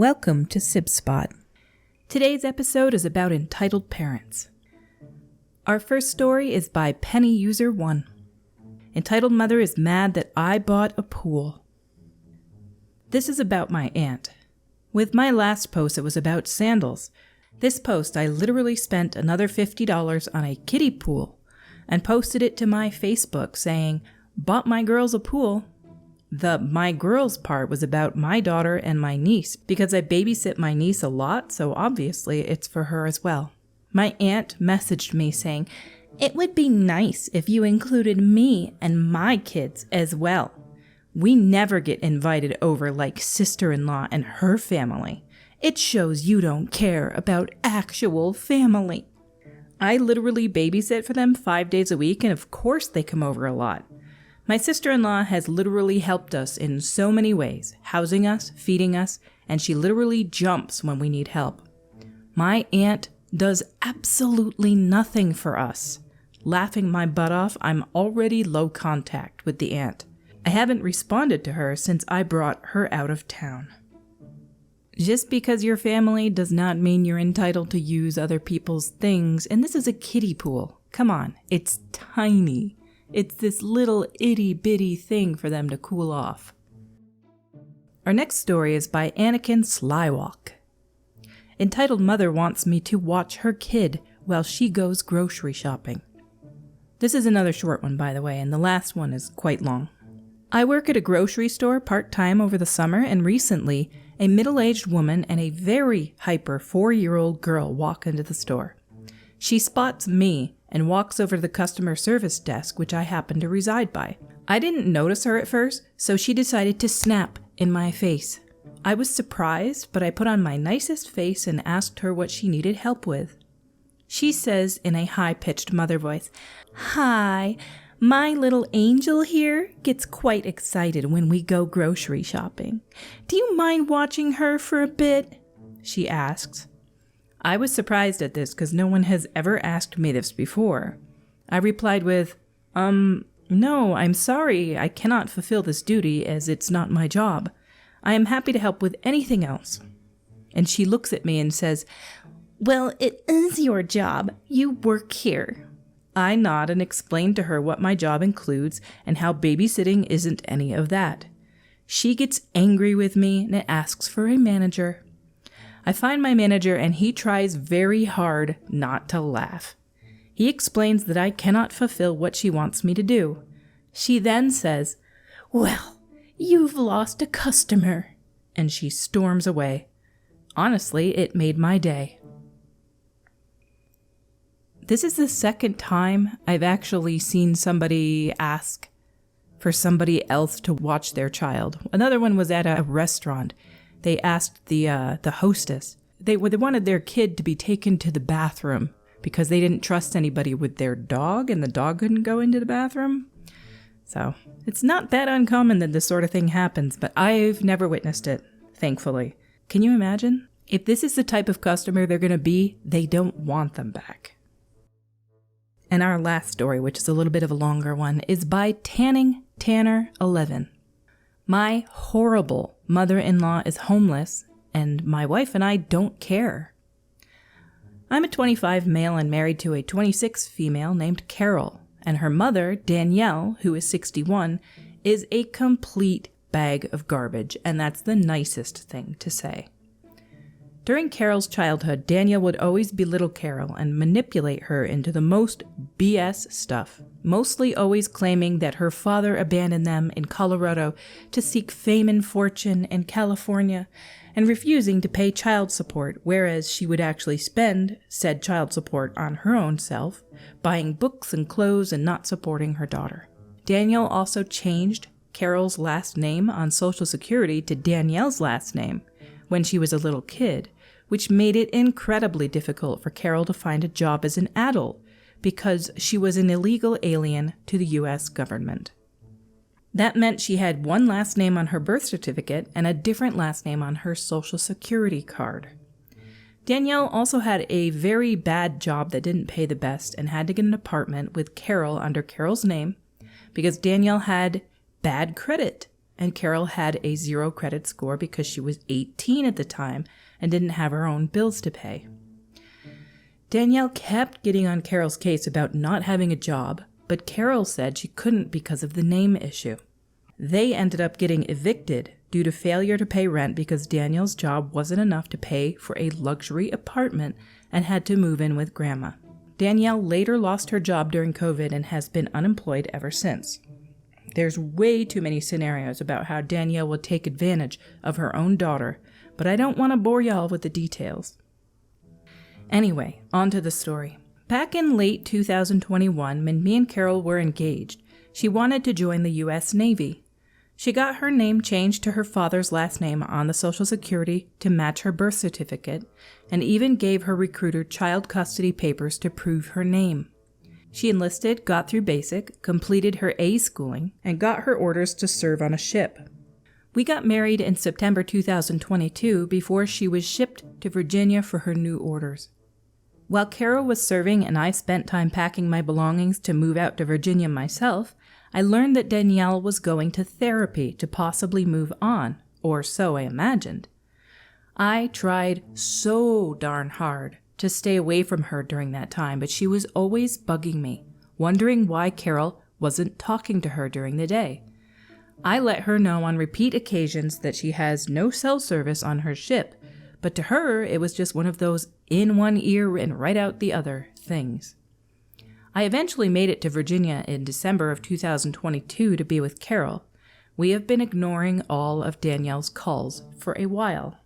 Welcome to Sib Spot. Today's episode is about entitled parents. Our first story is by Penny User 1. Entitled Mother is mad that I bought a pool. This is about my aunt. With my last post, it was about sandals. This post, I literally spent another $50 on a kiddie pool and posted it to my Facebook saying, "Bought my girls a pool." The "my girls" part was about my daughter and my niece because I babysit my niece a lot, so obviously it's for her as well. My aunt messaged me saying, "It would be nice if you included me and my kids as well. We never get invited over like sister-in-law and her family. It shows you don't care about actual family." I literally babysit for them 5 days a week, and of course they come over a lot. My sister-in-law has literally helped us in so many ways, housing us, feeding us, and she literally jumps when we need help. My aunt does absolutely nothing for us. Laughing my butt off, I'm already low contact with the aunt. I haven't responded to her since I brought her out of town. Just because you're family does not mean you're entitled to use other people's things, and this is a kiddie pool. Come on, it's tiny. It's this little itty-bitty thing for them to cool off. Our next story is by Anakin Slywalk. Entitled Mother wants me to watch her kid while she goes grocery shopping. This is another short one, by the way, and the last one is quite long. I work at a grocery store part-time over the summer, and recently, a middle-aged woman and a very hyper 4-year-old girl walk into the store. She spots me and walks over to the customer service desk, which I happen to reside by. I didn't notice her at first, so she decided to snap in my face. I was surprised, but I put on my nicest face and asked her what she needed help with. She says in a high-pitched mother voice, "Hi, my little angel here gets quite excited when we go grocery shopping. Do you mind watching her for a bit?" she asks. I was surprised at this because no one has ever asked me this before. I replied with, "No, I'm sorry, I cannot fulfill this duty as it's not my job. I am happy to help with anything else." And she looks at me and says, "Well, it is your job. You work here." I nod and explain to her what my job includes and how babysitting isn't any of that. She gets angry with me and asks for a manager. I find my manager and he tries very hard not to laugh. He explains that I cannot fulfill what she wants me to do. She then says, "Well, you've lost a customer," and she storms away. Honestly, it made my day. This is the second time I've actually seen somebody ask for somebody else to watch their child. Another one was at a restaurant. They asked the hostess. They wanted their kid to be taken to the bathroom because they didn't trust anybody with their dog, and the dog couldn't go into the bathroom. So it's not that uncommon that this sort of thing happens, but I've never witnessed it, thankfully. Can you imagine? If this is the type of customer they're going to be, they don't want them back. And our last story, which is a little bit of a longer one, is by Tanning Tanner 11. My horrible mother-in-law is homeless, and my wife and I don't care. I'm a 25 male and married to a 26 female named Carol, and her mother, Danielle, who is 61, is a complete bag of garbage, and that's the nicest thing to say. During Carol's childhood, Danielle would always belittle Carol and manipulate her into the most BS stuff, mostly always claiming that her father abandoned them in Colorado to seek fame and fortune in California, and refusing to pay child support, whereas she would actually spend said child support on her own self, buying books and clothes and not supporting her daughter. Danielle also changed Carol's last name on Social Security to Danielle's last name when she was a little kid, which made it incredibly difficult for Carol to find a job as an adult because she was an illegal alien to the U.S. government. That meant she had one last name on her birth certificate and a different last name on her Social Security card. Danielle also had a very bad job that didn't pay the best and had to get an apartment with Carol under Carol's name because Danielle had bad credit and Carol had a 0 credit score because she was 18 at the time and didn't have her own bills to pay. Danielle kept getting on Carol's case about not having a job, but Carol said she couldn't because of the name issue. They ended up getting evicted due to failure to pay rent because Danielle's job wasn't enough to pay for a luxury apartment and had to move in with Grandma. Danielle later lost her job during COVID and has been unemployed ever since. There's way too many scenarios about how Danielle will take advantage of her own daughter, but I don't want to bore y'all with the details. Anyway, on to the story. Back in late 2021, when me and Carol were engaged, she wanted to join the U.S. Navy. She got her name changed to her father's last name on the Social Security to match her birth certificate, and even gave her recruiter child custody papers to prove her name. She enlisted, got through basic, completed her A schooling, and got her orders to serve on a ship. We got married in September 2022 before she was shipped to Virginia for her new orders. While Carol was serving and I spent time packing my belongings to move out to Virginia myself, I learned that Danielle was going to therapy to possibly move on, or so I imagined. I tried so darn hard to stay away from her during that time, but she was always bugging me, wondering why Carol wasn't talking to her during the day. I let her know on repeat occasions that she has no cell service on her ship, but to her it was just one of those in one ear and right out the other things. I eventually made it to Virginia in December of 2022 to be with Carol. We have been ignoring all of Danielle's calls for a while.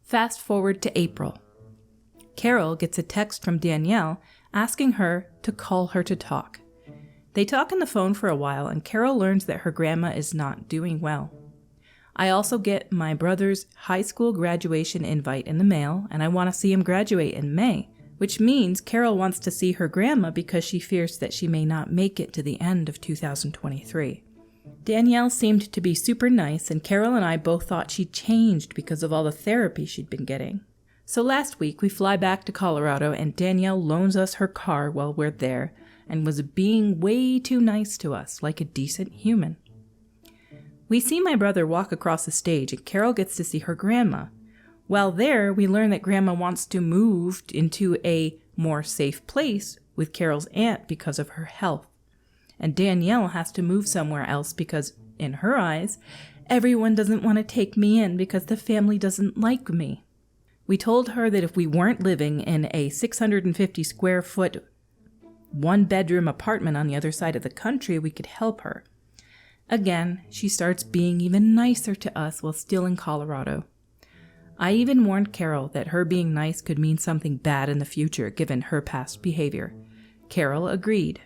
Fast forward to April. Carol gets a text from Danielle asking her to call her to talk. They talk on the phone for a while, and Carol learns that her grandma is not doing well. I also get my brother's high school graduation invite in the mail, and I want to see him graduate in May, which means Carol wants to see her grandma because she fears that she may not make it to the end of 2023. Danielle seemed to be super nice, and Carol and I both thought she changed because of all the therapy she'd been getting. So last week we fly back to Colorado, and Danielle loans us her car while we're there and was being way too nice to us, like a decent human. We see my brother walk across the stage, and Carol gets to see her grandma. While there, we learn that Grandma wants to move into a more safe place with Carol's aunt because of her health. And Danielle has to move somewhere else because, in her eyes, everyone doesn't want to take me in because the family doesn't like me. We told her that if we weren't living in a 650 square foot, 1-bedroom apartment on the other side of the country, we could help her. Again, she starts being even nicer to us while still in Colorado. I even warned Carol that her being nice could mean something bad in the future given her past behavior. Carol agreed.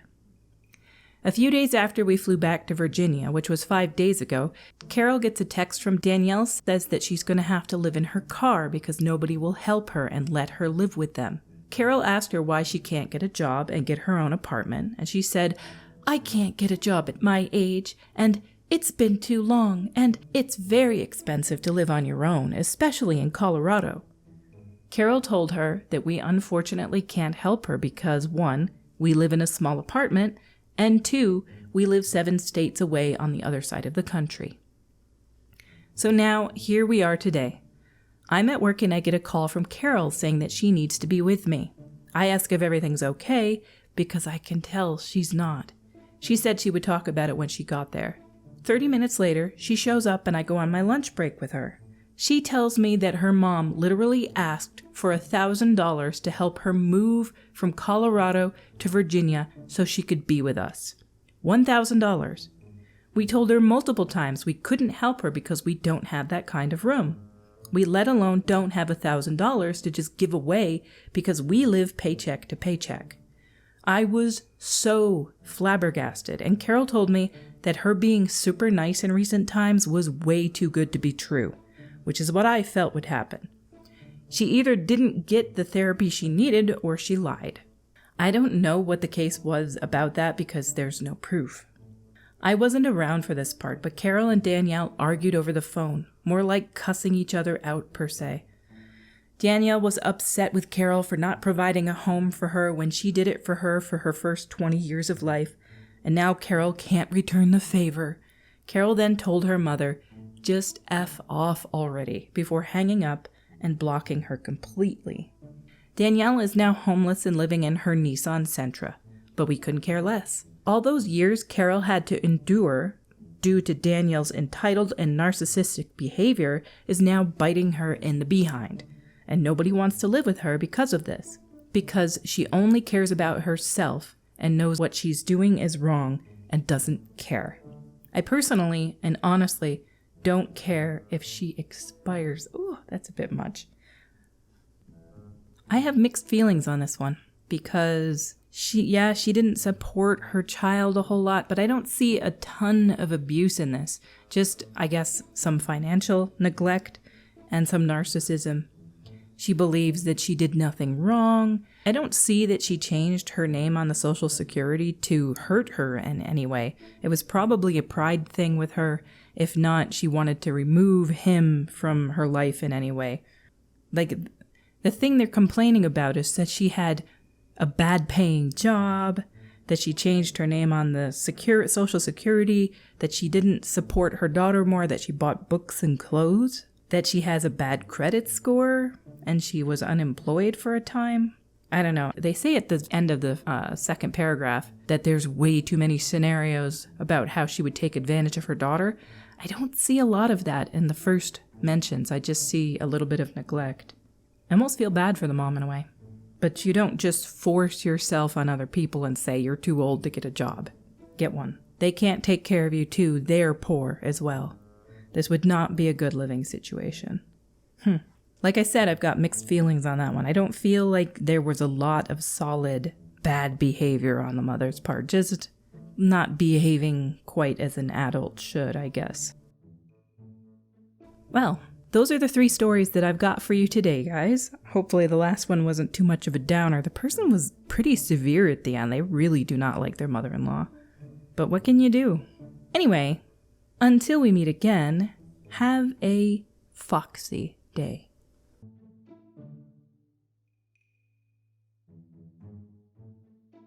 A few days after we flew back to Virginia, which was 5 days ago, Carol gets a text from Danielle says that she's going to have to live in her car because nobody will help her and let her live with them. Carol asked her why she can't get a job and get her own apartment, and she said, "I can't get a job at my age, and it's been too long, and it's very expensive to live on your own, especially in Colorado." Carol told her that we unfortunately can't help her because 1, we live in a small apartment, and 2, we live 7 states away on the other side of the country. So now, here we are today. I'm at work and I get a call from Carol saying that she needs to be with me. I ask if everything's okay because I can tell she's not. She said she would talk about it when she got there. 30 minutes later, she shows up and I go on my lunch break with her. She tells me that her mom literally asked for $1,000 to help her move from Colorado to Virginia so she could be with us. $1,000. We told her multiple times we couldn't help her because we don't have that kind of room. We let alone don't have $1,000 to just give away because we live paycheck to paycheck. I was so flabbergasted, and Carol told me that her being super nice in recent times was way too good to be true, which is what I felt would happen. She either didn't get the therapy she needed or she lied. I don't know what the case was about that because there's no proof. I wasn't around for this part, but Carol and Danielle argued over the phone, more like cussing each other out per se. Danielle was upset with Carol for not providing a home for her when she did it for her first 20 years of life, and now Carol can't return the favor. Carol then told her mother, "Just F off already," before hanging up and blocking her completely. Danielle is now homeless and living in her Nissan Sentra, but we couldn't care less. All those years Carol had to endure due to Danielle's entitled and narcissistic behavior is now biting her in the behind, and nobody wants to live with her because of this, because she only cares about herself and knows what she's doing is wrong and doesn't care. I personally and honestly don't care if she expires. Ooh, that's a bit much. I have mixed feelings on this one because she didn't support her child a whole lot, but I don't see a ton of abuse in this. Just, I guess, some financial neglect and some narcissism. She believes that she did nothing wrong. I don't see that she changed her name on the Social Security to hurt her in any way. It was probably a pride thing with her. If not, she wanted to remove him from her life in any way. Like, the thing they're complaining about is that she had a bad paying job, that she changed her name on the Social Security, that she didn't support her daughter more, that she bought books and clothes, that she has a bad credit score, and she was unemployed for a time. I don't know. They say at the end of the second paragraph that there's way too many scenarios about how she would take advantage of her daughter. I don't see a lot of that in the first mentions. I just see a little bit of neglect. I almost feel bad for the mom in a way. But you don't just force yourself on other people and say you're too old to get a job. Get one. They can't take care of you too. They're poor as well. This would not be a good living situation. Like I said, I've got mixed feelings on that one. I don't feel like there was a lot of solid bad behavior on the mother's part. Just not behaving quite as an adult should, I guess. Well, those are the 3 stories that I've got for you today, guys. Hopefully the last one wasn't too much of a downer. The person was pretty severe at the end. They really do not like their mother-in-law. But what can you do? Anyway, until we meet again, have a foxy day.